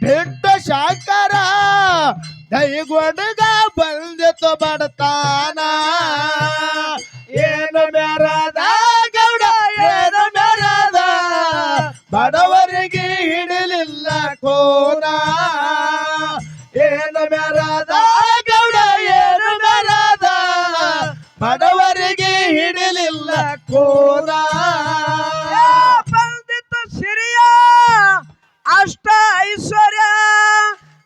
ಬಿಟ್ಟ ಶಾಂಕರ ದೈಗೊಡಗ ಬಂದಿತು ಬಡತಾನ ಏನು ಮೆರದ ಗೌಡ ಏನು ಮೆರದ ಬಡವರಿಗೆ ಹಿಡಿಲಿಲ್ಲ ಕೋನ ಏನು ಮೆರದ ಗೌಡ ಏನು ಮೆರದ ಬಡವರಿಗೆ ಹಿಡಿಲಿಲ್ಲ ಕೋನ ಬಂದಿತ್ತು ಸಿರಿಯ ಅಷ್ಟ ಐಶ್ವರ್ಯ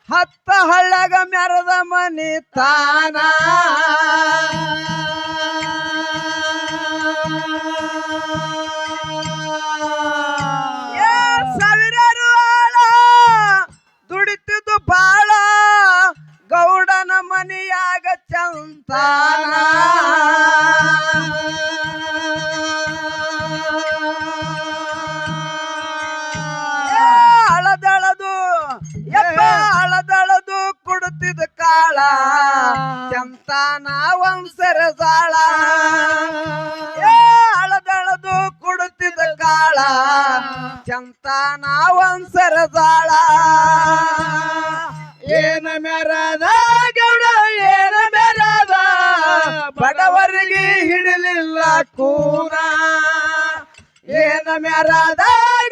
ಹತ್ತ ಹಳ್ಳಗ ಮೆರದ ಮನಿ ತಾನ ಸಾವಿರಾರು ಆಳ ದುಡಿತಿದ್ದು ಬಾಳ ಗೌಡನ ಮನಿಯಾಗ ಚಂತಾನ ಅಳದಳದು ಕೊಡುತ್ತಿದ್ದ ಕಾಳ ಚಂತಾನ ವಂಶರ ಸಾಳ ಅಳದಳದು ಕೊಡುತ್ತಿದ್ದ ಕಾಳ ಚಂತಾನ ವಂಶರ ಸಾಳ ಏನ ಮೆರದ ಗೌಡ ಏನ ಮೆರದ ಬಡವರಿಗೆ ಹಿಡಿಲಿಲ್ಲ ಕೂನ ಏನ ಮೆರದ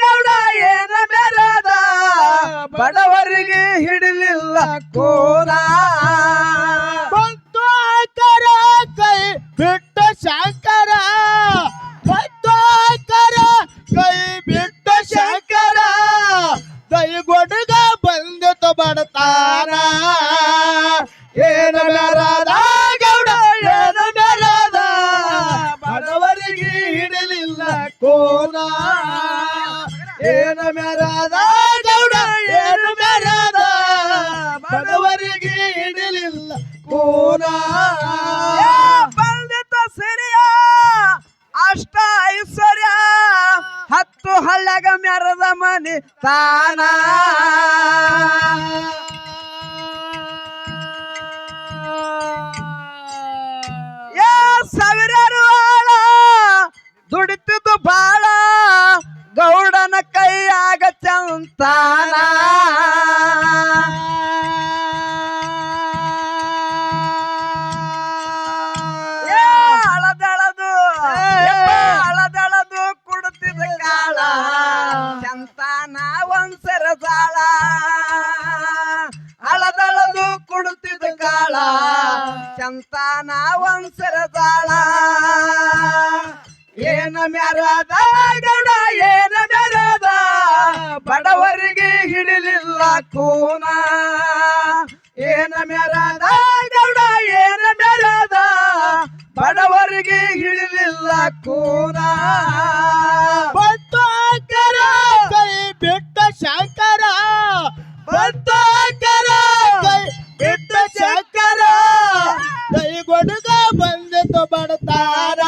ಗೌಡ ಏನ ಮೆರದ ಬಡವರಿಗೆ ಹಿಡಿಲಿಲ್ಲ ಕೋನ ಬಂತು ಆಕರ ಕೈ ಬಿಟ್ಟ ಶಾಂಕರ ಬಂತು ಆಕರ ಕೈ ಬಿಟ್ಟ ಶಾಂಕರ ದೈಗೊಡಗ ಬಂದಿತು ಬಡತಾನ ಏನ ಮೆರದ ಗೌಡ ಏನ ಮೆರದ ಬಡವರಿಗೆ ಹಿಡಿಲಿಲ್ಲ ಕೋನ ಏನ ಮೆರದ ಗೌಡ ಏನು ಮೆರದ ಬಡವರಿಗೆ ಹಿಡಿಲಿಲ್ಲ ಕೋನ ಬಂದಿತ ಸಿರಿಯ ಅಷ್ಟ ಐಶ್ವರ್ಯ ಹತ್ತು ಹಳ್ಳಗ ಮೆರದ ಮನಿ ತಾನ ಸಾವಿರಾರು ಆಳ ದುಡಿತಿದ್ದು ಬಾಳ ಗೌಡನ ಕೈಯಾಗ ಚಂತಾನ ಅಳದಳದು ಕೊಡುತ್ತಿದ್ದ ಕಾಳ ಚಂತಾನ ವಂಶರ ಸಾಳ ಅಳದಳದು ಕೊಡುತ್ತಿದ್ದ ಕಾಳ ಚಂತಾನ ವಂಶರ ಸಾಳ ಏನ ಮೆರದ ಗೌಡ ಏನ ಮೆರದ ಬಡವರಿಗೆ ಹಿಡಿಲಿಲ್ಲ ಕೂನ ಏನ ಮೆರದ ಗೌಡ ಏನ ಮೆರದ ಬಡವರಿಗೆ ಹಿಡಿಲಿಲ್ಲ ಕೂನ ಬಂತು ಆಕರ ಕೈ ಬಿಟ್ಟ ಶಾಂಕರ ಬಂತು ಆಕರ ಕೈ ಬಿಟ್ಟ ಶಾಂಕರ ದೈಗೊಡಗ ಬಂದಿತು ಬಡತಾನ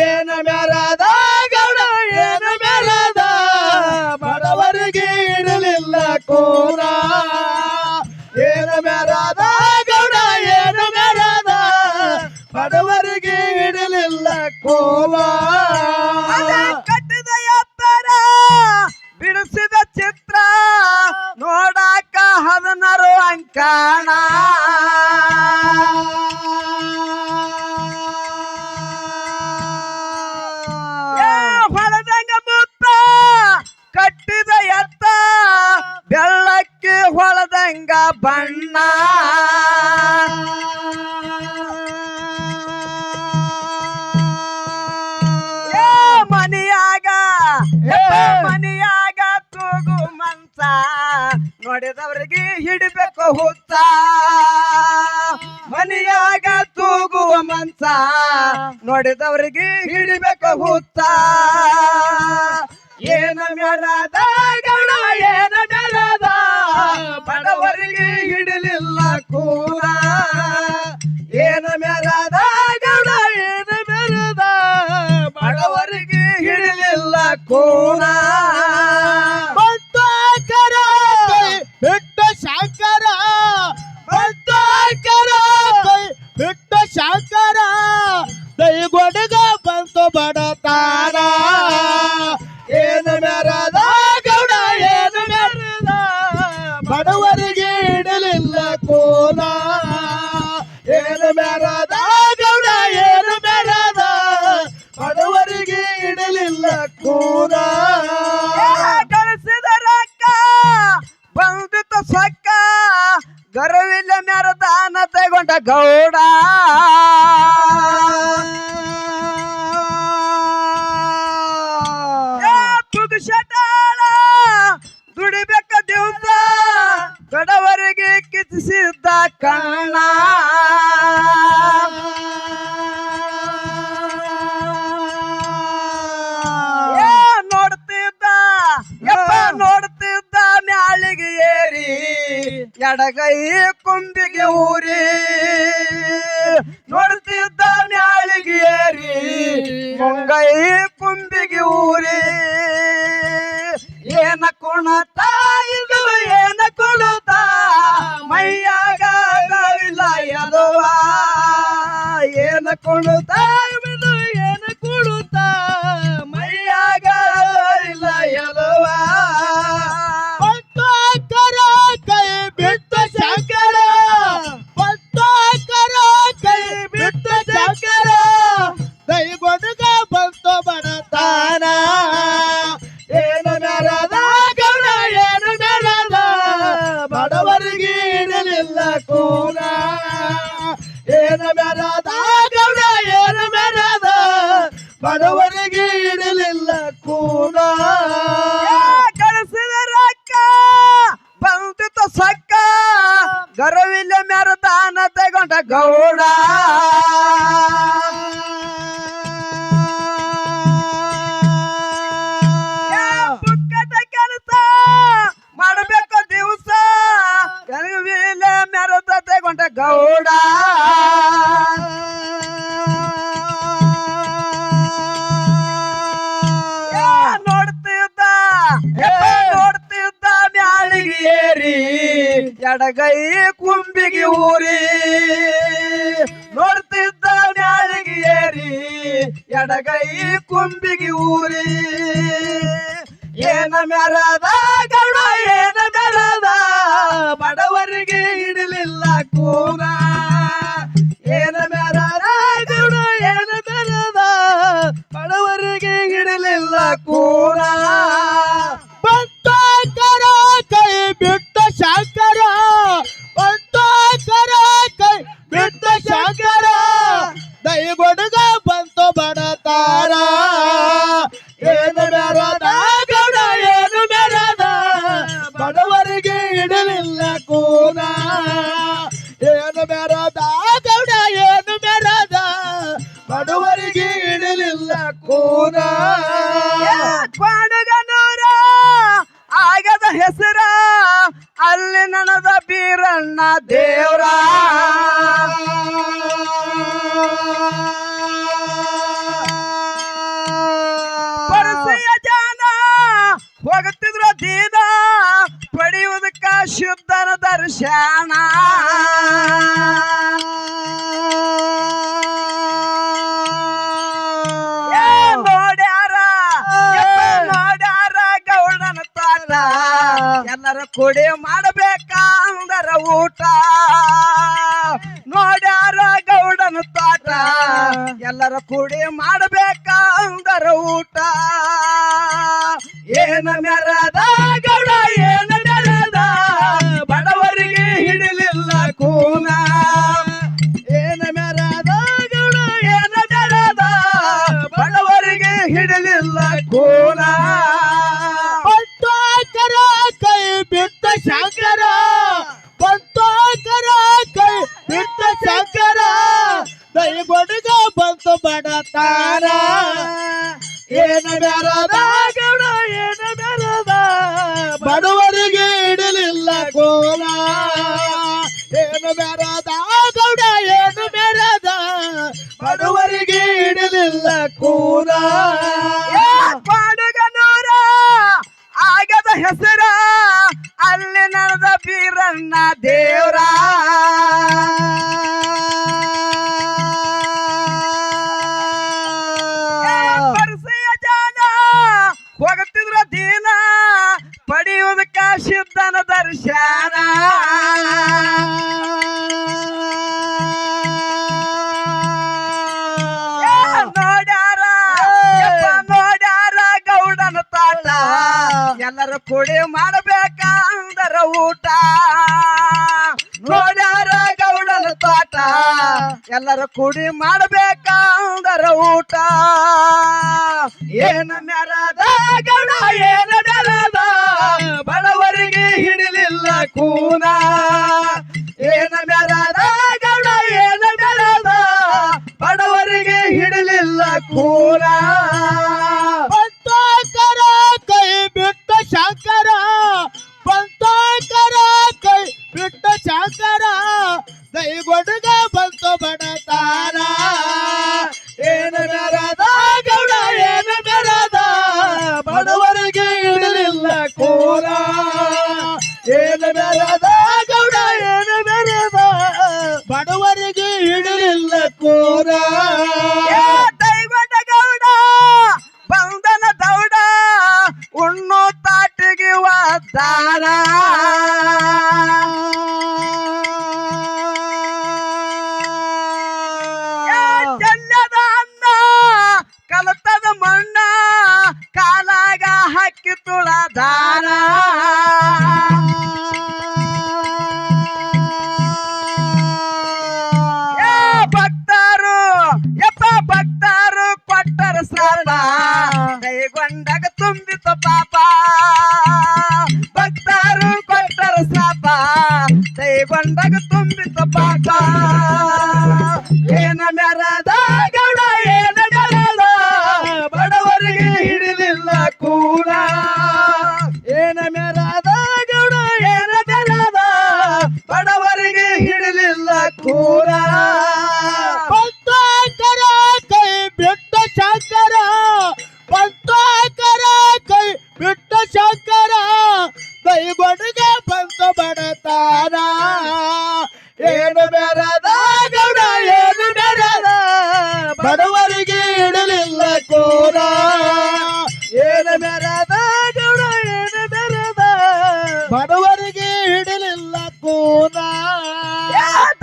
ಏನ ಮೆರದ ಗೌಡ ಏನ ಮೆರದ ಬಡವರಿಗೆ ಹಿಡಿಲಿಲ್ಲ ಕೋನ ಏನ ಮೆರದ ಗೌಡ ಏನ ಮೆರದ ಬಡವರಿಗೆ ಹಿಡಿಲಿಲ್ಲ ಕೋನ ಕಟ್ಟಿದ ಎತ್ತರ ಬಿಡಿಸಿದ ಚಿತ್ರ ನೋಡಾಕ 16 ಅಂಕಣ ಹೊಳದಂಗ ಮುತ್ತ ಕಟ್ಟಿದ ಎತ್ತ ಬೆಳ್ಳಕ್ಕೆ ಹೊಳದಂಗ ಬಣ್ಣ ಮನಿಯಾಗ ತೂಗು ಮನ್ಸ ನೋಡಿದವ್ರಿಗೆ ಹಿಡಿಬೇಕು ಹುತ್ತ ಮನಿಯಾಗ ತೂಗುವ ಮನ್ಸ ನೋಡಿದವ್ರಿಗೆ ಹಿಡಿಬೇಕು ಹುತ್ತ ಏನ ಮೆರದ ಗೌಡ ಏನ ಮೆರದ ಬಡವರಿಗೆ ಹಿಡಿಲಿಲ್ಲ ಕೂನ ಏನ ಮೆರದ ಗೌಡ ಏನ ಮೆರದ ಬಡವರಿಗೆ ಹಿಡಿಲಿಲ್ಲ ಕೂನ ಬಂತು ಆಕರ ಕೈ ಬಿಟ್ಟ ಶಾಂಕರ ಬಂತು ಆಕರ ಕೈ ಬಿಟ್ಟ ಶಾಂಕರ ದೈಗೊಡಗ ಬಂತು ಬಡತಾನ ಏನ ಮೆರದ ಗೌಡ ಗೌಡ ಪುಗ್ಶಟಾಳ ದುಡಿಬೇಕ ದಿವಸ ಕಡವರಿಗೆ ಕಿತ್ತಿಸಿದ್ದ ಕಣ್ಣ ನೋಡ್ತಿದ್ದ ಮ್ಯಾಳಿಗೆ ಏರಿ ಎಡಗೈ ಕೊಂಬಿಗೆ ಊರಿ ನೋಡ್ತಿದ್ದ ಮ್ಯಾಳಿಗೆ ಏರಿ ಮುಂಗೈ ಕೊಂಬಿಗೆ ಊರಿ ಏನ ಕುಣತ ಇದು ಏನ ಕುಣತ ಮೈಯಾಗ ಗಾಳಿಲ್ಲ ಎದುವ ಏನ ಕುಣತ ಇದು ಏನ ಕುಣತ ಮೈಯಾಗ ಗಾಳಿಲ್ಲ ಎದುವ ಪತ್ತಾಕರ ಕೈ ಬಿಟ್ಟ ಶಂಕರ ಪತ್ತಾಕರ ಕೈ ಬಿಟ್ಟ ಶಂಕರ ದೈವೊಡಗ ಬಂತು ಬಡತಾನ ಏನು ಮೆರದ ಗೌಡ ಏನು ಮೆರದ ಬಡವರಿಗೆ ಇಡಲಿಲ್ಲ ಕೂನ ಏನು ಮೆರದ ಗೌಡ ಏನು ಮೆರದ ಬಡವರಿಗೆ ಇಡಲಿಲ್ಲ ಕೂನ ಗಳಿಸಿದ ರೊಕ್ಕ ಬಂದಿತ್ತು ಸಕ್ಕ ಗರವಿಲ್ಲ ಮೆರದಾನ ತಗೊಂಡ ಗೌಡ ಬುಕ್ಕದ ಕೆಲಸ ಮಾಡಬೇಕು ದಿವಸ ಗರವಿಲ್ಲ ಮೆರದ ತಗೊಂಡ ಗೌಡ ನೋಡ್ತಿದ್ದ ಮ್ಯಾಳಿಗೆ ಏರಿ ಎಡಗೈ ಕುಂಬಿಗೆ ಊರಿ ನೋಡ್ತಿದ್ದ ಮ್ಯಾಳಿಗೆ ಏರಿ ಎಡಗೈ ಕುಂಬಿಗೆ ಊರಿ ಏನ ಮೆರದ ಗೌಡ ಏನ ಮೆರದ ಬಡವರಿಗೆ ಇಡಲಿಲ್ಲ ಕೂನ ಏನ ಮೆರದ ಗೌಡ ಏನ ಮೆರದ ಬಡವರಿಗೆ ಇಡಲಿಲ್ಲ ಕೂನ ಪತ್ತಾಕರ ಕೈ ಬಿಟ್ಟ ಶಂಕರ ಪತ್ತಾಕರ ಕೈ ಬಿಟ್ಟ ಶಂಕರ ದೈವೊಡಗ ಬಂತು ಬಡತಾರ ಏನು ಮೆರದ ಗೌಡ ಏನು ಮೆರದ ಬಡವರಿಗೆ ಇಡಲಿಲ್ಲ ಕೂನ ಏನು ಮೆರದ ಗೌಡ ಏನು ಮೆರದ ಬಡವರಿಗೆ ಇಡಲಿಲ್ಲ ಕೂನ ಕೊಡಗನೂರ ಆಗದ ಹೆಸರ ಅಲ್ಲಿ ನನದ ಬೀರಣ್ಣ ದೇವ್ರ ಪರಸೆಯ ಜಾನ ಹೋಗುತ್ತಿದ್ರು ದೀನ ಪಡೆಯುವುದಕ್ಕ ಶುದ್ಧನ ದರ್ಶನ ನೋಡ್ಯಾರ ಗೌಡನ ತಾಟ ಎಲ್ಲರ ಕೂಡಿ ಮಾಡಬೇಕಂದರ ಊಟ ನೋಡ್ಯಾರ ಗೌಡನ ತಾಟ ಎಲ್ಲರ ಕೂಡಿ ಮಾಡಬೇಕಂದರ ಊಟ ಏನ ಮೆರದ ಗೌಡ ಏನ ಮೆರದ ಬಡವರಿಗೆ ಹಿಡಿಲಿಲ್ಲ ಕೂನ ಏನ ಮೆರದ ಗೌಡ ಏನ ಮೆರದ ಬಡವರಿಗೆ ಹಿಡಿಲಿಲ್ಲ ಕೂನ ಪತ್ತಾಕರ ಕೈ ಬಿಟ್ಟ ಶಂಕರ ಪತ್ತಾಕರ ಕೈ ಬಿಟ್ಟ ಶಂಕರ ದೈವೊಡಗ ಬಂತು ಬಡತಾರ ಏನ ಮೆರದ ಗೌಡ ಏನ ಮೆರದ ಬಡವರಿಗೆ ಇಡಲಿಲ್ಲ ಕೋಲ ಏನು ಮೆರದ ಗೌಡ ಏನು ಮೆರದ ಬಡವರಿಗೆ ಇಡಲಿಲ್ಲ ಕೂಲ ಕೊಡಗನೂರ ಆಗದ ಹೆಸರ ಅಲ್ಲಿ ನಡೆದ ಬೀರಣ್ಣ ದೇವ್ರ ಪರಸೆಯ ಜಾನ ಹೋಗುತ್ತಿದ್ರ ದೀನ ಪಡೆಯುವುದಕ್ಕ ಶುದ್ಧನ ದರ್ಶನ ನೋಡ್ಯಾರ ಗೌಡನ ತಾಟ ಎಲ್ಲರ ಕೂಡಿ ಮಾಡಬೇಕಂದರ ಊಟ ನೋಡ್ಯಾರ ಗೌಡನ ತಾಟ ಎಲ್ಲರೂ ಕೂಡಿ ಮಾಡಬೇಕಂದರ ಊಟ ಏನ ಮೆರದ ಗೌಡ ಏನ ಮೆರದ ಬಡವರಿಗೆ ಹಿಡಿಲಿಲ್ಲ ಕೂನ ಏನ ಮೆರದ ಗೌಡ ಏನ ಮೆರದ ಬಡವರಿಗೆ ಹಿಡಿಲಿಲ್ಲ ಕೂನ ಬಂತೋಕರ ಕೈ ಬಿಟ್ಟ ಶಂಕರ ಬಂತೋಕರ ಕೈ ಬಿಟ್ಟ ಶಂಕರ ದೈಗೊಡ್ಗ ಬಂತು ಬಡತಾರ ಏನ ಮೆರದ ಗೌಡ ಏನ ಮೆರದ ಬಡವರಿಗೆ ಹಿಡಿಲಿಲ್ಲ ಕೂನ ಏನ ಮೆರದ ಗೌಡ ಏನ ಮೆರದ ಬಡವರಿಗೆ ಹಿಡಿಲಿಲ್ಲ ಕೂನ ದೈವದ ಗೌಡ ಬಂದನ ದೌಡ ಉಣ್ಣು ತಾಟಿಗೆ ವಾದಾನ ಚೆಲ್ಲದ ಅನ್ನ ಕಲತದ ಮಣ್ಣ ಕಾಲಾಗ ಹಾಕಿ ತುಳದಾನ ಭಕ್ತರು ಯಪ್ಪ ಭಕ್ತರು ಕೊಟ್ಟರ ಸಾಲ ಕೈಗೊಂಡಾಗ ತುಂಬಿತ ಪಾಪ ಭಕ್ತರು ಕೊಟ್ಟರ ಸಾಪ ಕೈಗೊಂಡಾಗ ತುಂಬಿತ ಪಾಪ ಏನ ಮೆರದ ಗೌಡ ಏನ ಮೆರದ ಬಡವರಿಗೆ ಹಿಡಿಲಿಲ್ಲ ಕೂನ ಏನ ಮೆರದ ಗೌಡ ಏನ ಮೆರದ ಬಡವರಿಗೆ ಹಿಡಿಲಿಲ್ಲ ಕೂನ ಬಂತೋಕರ ಕೈ ಬಿಟ್ಟ ಶಂಕರ ಬಂತೋಕರ ಕೈ ಬಿಟ್ಟ ಶಂಕರ ದೈಗೊಡ್ಗ ಬಂತು ಬಡತಾರ ಏನು ಮೆರದ ಗೌಡ ಏನು ಮೆರದ ಬಡವರಿಗೆ ಹಿಡಲಿಲ್ಲ ಕೋರ ಏನು ಮೆರದ ಗೌಡ ಏನು ಮೆರದ ಬಡವರಿಗೆ ಹಿಡಲಿಲ್ಲ ಕೋರ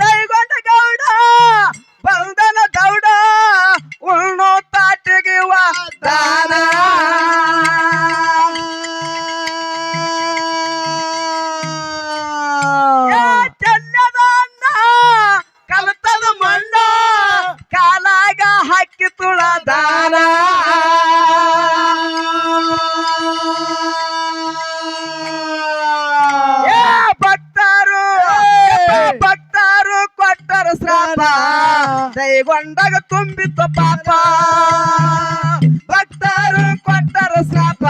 ದೈಗೊಂಡ ಗೌಡ ಬಂದನ ದೌಡ ಉಣ್ಣು ತಾಟಿಗೆ ವಾದಾನ ಚೆಲ್ಲದ ಅನ್ನ ಕಲತದ ಮಣ್ಣ ಕಾಲಾಗ ಹಾಕಿ ತುಳದಾನ ಭಕ್ತರು ಭಕ್ತರು ಕೊಟ್ಟರ ಶ್ರಾಪ ದೈಗೊಂಡಾಗ ತುಂಬಿತ ಪಾಪ ಭಕ್ತರು ಕೊಟ್ಟರ ಶ್ರಾಪ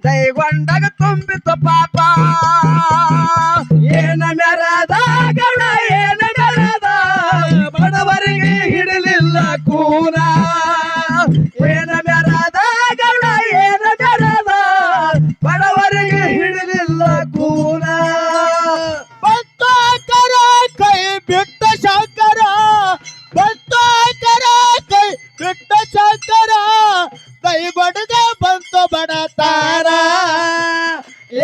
ದೈಗೊಂಡಾಗ ತುಂಬಿತ ಪಾಪ ಏನ ಮೆರದ ಗೌಡ ಏನ ಮೆರದ ಬಡವರಿಗೆ ಹಿಡಿಲಿಲ್ಲ ಕೂನ ಏನ ಮೆರದ ಗೌಡ ಏನ ಮೆರದ ಬಡವರಿಗೆ ಹಿಡಿಲಿಲ್ಲ ಕೂನ ಬಂತೋಕರ ಕೈ ಬಿಟ್ಟ ಶಂಕರ ಬಂತೋಕರ ಕೈ ಬಿಟ್ಟ ಶಂಕರ ದೈಗೊಡ್ಗ ಬಂತು ಬಡತಾರ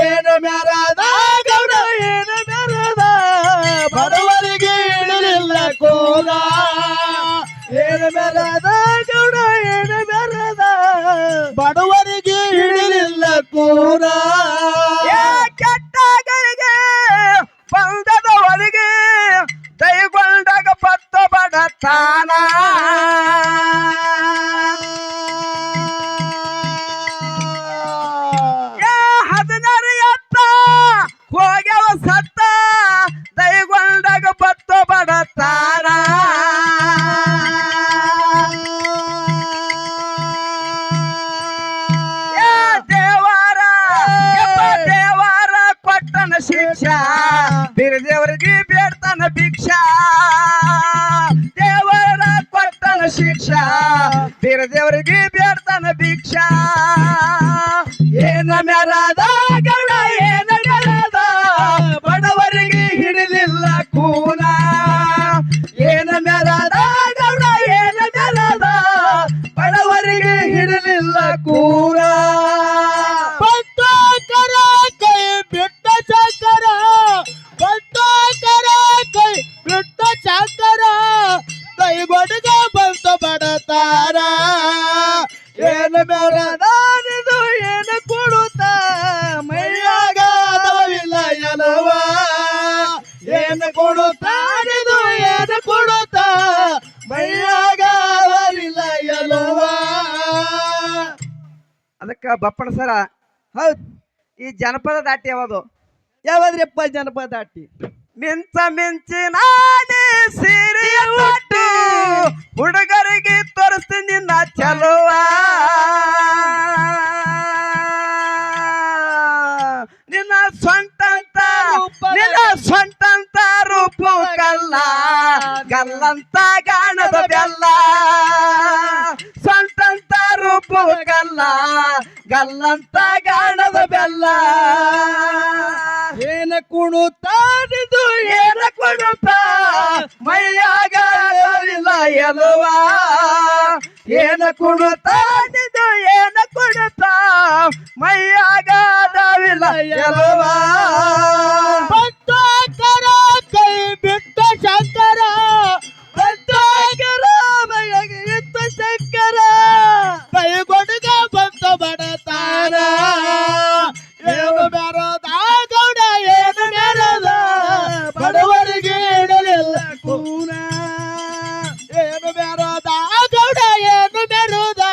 ಏನು ಮೆರದ ಗೌಡ ಏನು ಮೆರದ ಬಡವರಿಗೆ ಹಿಡಿಲಿಲ್ಲ ಕೋಲ ಏನು ಮೆರದ ಗೌಡ ಏನು ಮೆರದ ಬಡವರಿಗೆ ಹಿಡಿಲಿಲ್ಲ ಕೋಲ ಕೆಟ್ಟಗಳಿಗೆ ಬಂದದ ಒಳಗೆ ದೈಗೊಂಡಾಗ ಬತ್ತ ಬಡತಾನ ಹದಿನಾರು ಎತ್ತ ಹೋಗ್ಯವ ಸತ್ತ ದೈಗೊಂಡಾಗ ಬತ್ತ ಬಡತಾನ ದೇವರ ದೇವರ ಕೊಟ್ಟನ ಶಿಕ್ಷಾ ಬಿರದೇವರಿಗೆ ಬೇಡ್ತಾನ ಭಿಕ್ಷಾ ದೇವರ ಕೊಟ್ಟನ ಶಿಕ್ಷಾ ಬಿರದೇವರಿಗೆ ಬೇಡ್ತಾನ ಭಿಕ್ಷಾ ಏನ ಮೆರದ ಗೌಡ ಏನ ಮೆರದ ಬಡವರಿಗೆ ಹಿಡಿಲಿಲ್ಲ ಕೂನ ಏನ ಮೆರದ ಗೌಡ ಏನ ಮೆರದ ಬಡವರಿಗೆ ಹಿಡಿಲಿಲ್ಲ ಕೂನ ಬಂತೋಕರ ಕೈ ಬಿಟ್ಟ ಶಂಕರ ಬಂತೋಕರ ಕೈ ಬಿಟ್ಟ ಶಂಕರ ದೈಗೊಡ್ಗ ಬಂತು ಬಡತಾರ ಏನು ಮೆರದ ಬಪ್ಪಣ ಸರ ಹೌದ್ ಈ ಜನಪದ ದಾಟಿ ಯಾವುದು ಯಾವ್ದ್ರಿಪ್ಪ ಜನಪದ ದಾಟಿ ಮಿಂಚ ಮಿಂಚಿನ ಸೀರೆಯ ಒಟ್ಟು ಹುಡುಗರಿಗೆ ತೋರಿಸ್ತೀನಿ ನಿನ್ನ ಚಲುವ ನಿನ್ನ ಸ್ವಂಟಂತ ನಿನ್ನ ಸ್ವಂಟಂತ ರೂಪ ಕಲ್ಲ ಗಲ್ಲಂತ ಗಾಣದ ಬೆಲ್ಲ ಸ್ವಂಟಂತ ರೂಪ ಕಲ್ಲ ಗಲ್ಲಂತ ಗಾಣದ ಬೆಲ್ಲ ಏನ ಕುಣುತ್ತಾಡಿದು ಏನ ಕೊಡುತ್ತ ಮೈಯಾಗ ಇಲ್ಲ ಎಲುವ ಏನ ಕುಡುತ್ತಾಡಿದು ಏನ ಕೊಡುತ್ತ ಮೈಯಾಗ ದಾವಿಲ್ಲ ಎಲುವ ಭಕ್ತರ ಕೈ ಬಿಟ್ಟ ಶಂಕರ ಭಕ್ತರ ಮೈಯಾಗಿ ಇತ್ತ ಶಂಕರ ಕೈ ಕೊಡುಗ ಬಂತ ಬಡತಾರ ಏನು ಬೆರದ ಗೌಡ ಏನು ಬೆರದ ಬಡವರಿಗೆ ಇಡಲಿಲ್ಲ ಕೂನ ಏನು ಬೆರದ ಗೌಡ ಏನು ಬೆರದ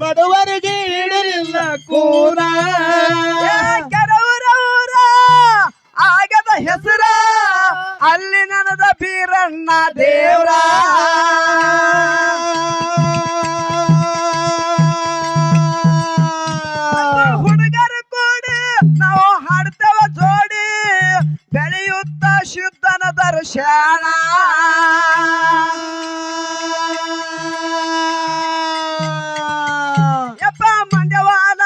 ಬಡವರಿಗೆ ಇಡಲಿಲ್ಲ ಕೂನ ಕೆಲವರವರ ಆಗದ ಹೆಸರ ಅಲ್ಲಿ ನನದ ಬೀರಣ್ಣ ದೇವ್ರ ಹುಡುಗರು ಕೂಡಿ ನಾವು ಹಾಡ್ತೇವ ಜೋಡಿ ಬೆಳೆಯುತ್ತ ಶುದ್ಧನ ದರ್ಶನ ಯಪ್ಪ ಮಂಡ್ಯವಾನ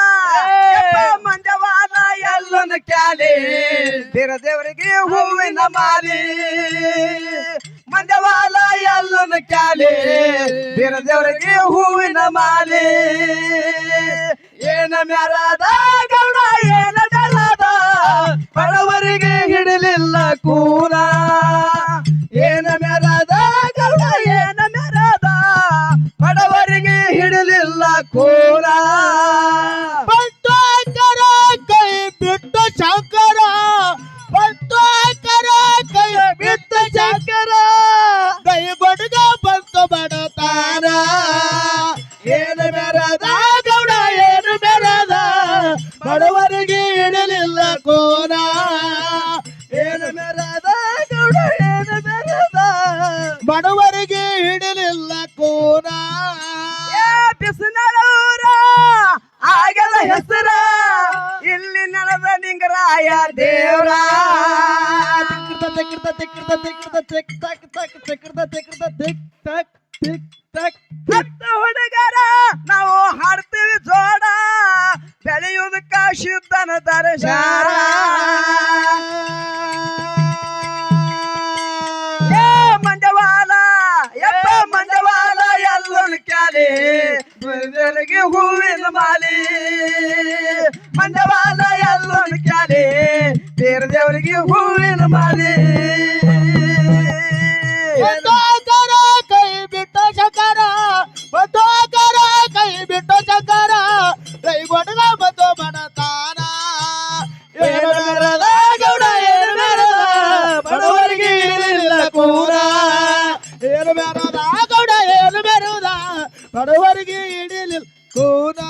ಯಪ್ಪ ಮಂಡ್ಯವಾನ ಎಲ್ಲನ ಕ್ಯಾಲಿ ದೇವರಿಗೆ ಹೂವಿನ ಮಾಲಿ ಮಂಡ್ಯವಾಲ ಎಲ್ಲನ ಕ್ಯಾಲಿ ದೇವರಿಗೆ ಹೂವಿನ ಮಾಲಿ ಏನ ಮ್ಯಾರದ ಗೌಡ ಏನ ಜಲದ ಬಡವರಿಗೆ ಹಿಡಲಿಲ್ಲ ಕೂನ ಏನ ಮ್ಯಾರದ ಗೌಡ ಏನ ಮ್ಯಾರದ ಬಡವರಿಗೆ ಹಿಡಲಿಲ್ಲ ಕೂನ ಭಕ್ತರ ಕೈ ಬಿಟ್ಟು ಶಂಕರ ಭಕ್ತರ ಕೈ ಬಿಟ್ಟು ಶಂಕರ ಕೈ ಬಡ್ಗ ಬಂತು ಬಡತಾರ ಏನು ಬೆರದ ಗೌಡ ಏನು ಬೆರದ ಬಡವರಿಗೆ ಇಡಲಿಲ್ಲ ಕೋನ ಏನು ಬೆರದ ಗೌಡ ಏನು ಬೆರದ ಬಡವರಿಗೆ ಇಡಲಿಲ್ಲ ಕೋನ ಬಿಸಿನೂರ ಆಗದ ಹೆಸರ ಇಲ್ಲಿ ನಡೆದ ನಿಂಗರಾಯ ದೇವ್ರ ಹತ್ತು ಹುಡುಗರ ನಾವು ಹಾಡ್ತೀವಿ ಜೋಡ ಬೆಳೆಯುವುದಕ್ಕ ಶುದ್ಧನ ದರ್ಶನ ಮಂಜವಾಲ ಯಪ್ಪ ಮಂಜವಾಲ ಎಲ್ಲನ ಕ್ಯಾಲಿ ದೇವರಿಗೆ ಹೂವಿನ ಮಾಲಿ ಮಂಜವಾಲ ಎಲ್ಲನ ಕ್ಯಾಲಿ ದೇವರಿಗೆ ಹೂವಿನ ಮಾಲಿ ಬಂದೋಕರ ಕೈ ಬಿಟ್ಟು ಶಂಕರ ಬಂದೋಕರ ಕೈ ಬಿಟ್ಟು ಶಂಕರ ಕೈ ಬಡಗ ಬಂದು ಬಡತಾನ ಏನು ಬೆರದ ಗೌಡ ಏನು ಬೆರದ ಬಡವರಿಗೆ ಇರಲಿಲ್ಲ ಕೂನ ಏನು ಬೆರದ ಗೌಡ ಏನು ಬೆರದ ಬಡವರಿಗೆ ಇಡಲಿಲ್ಲ ಕೂನ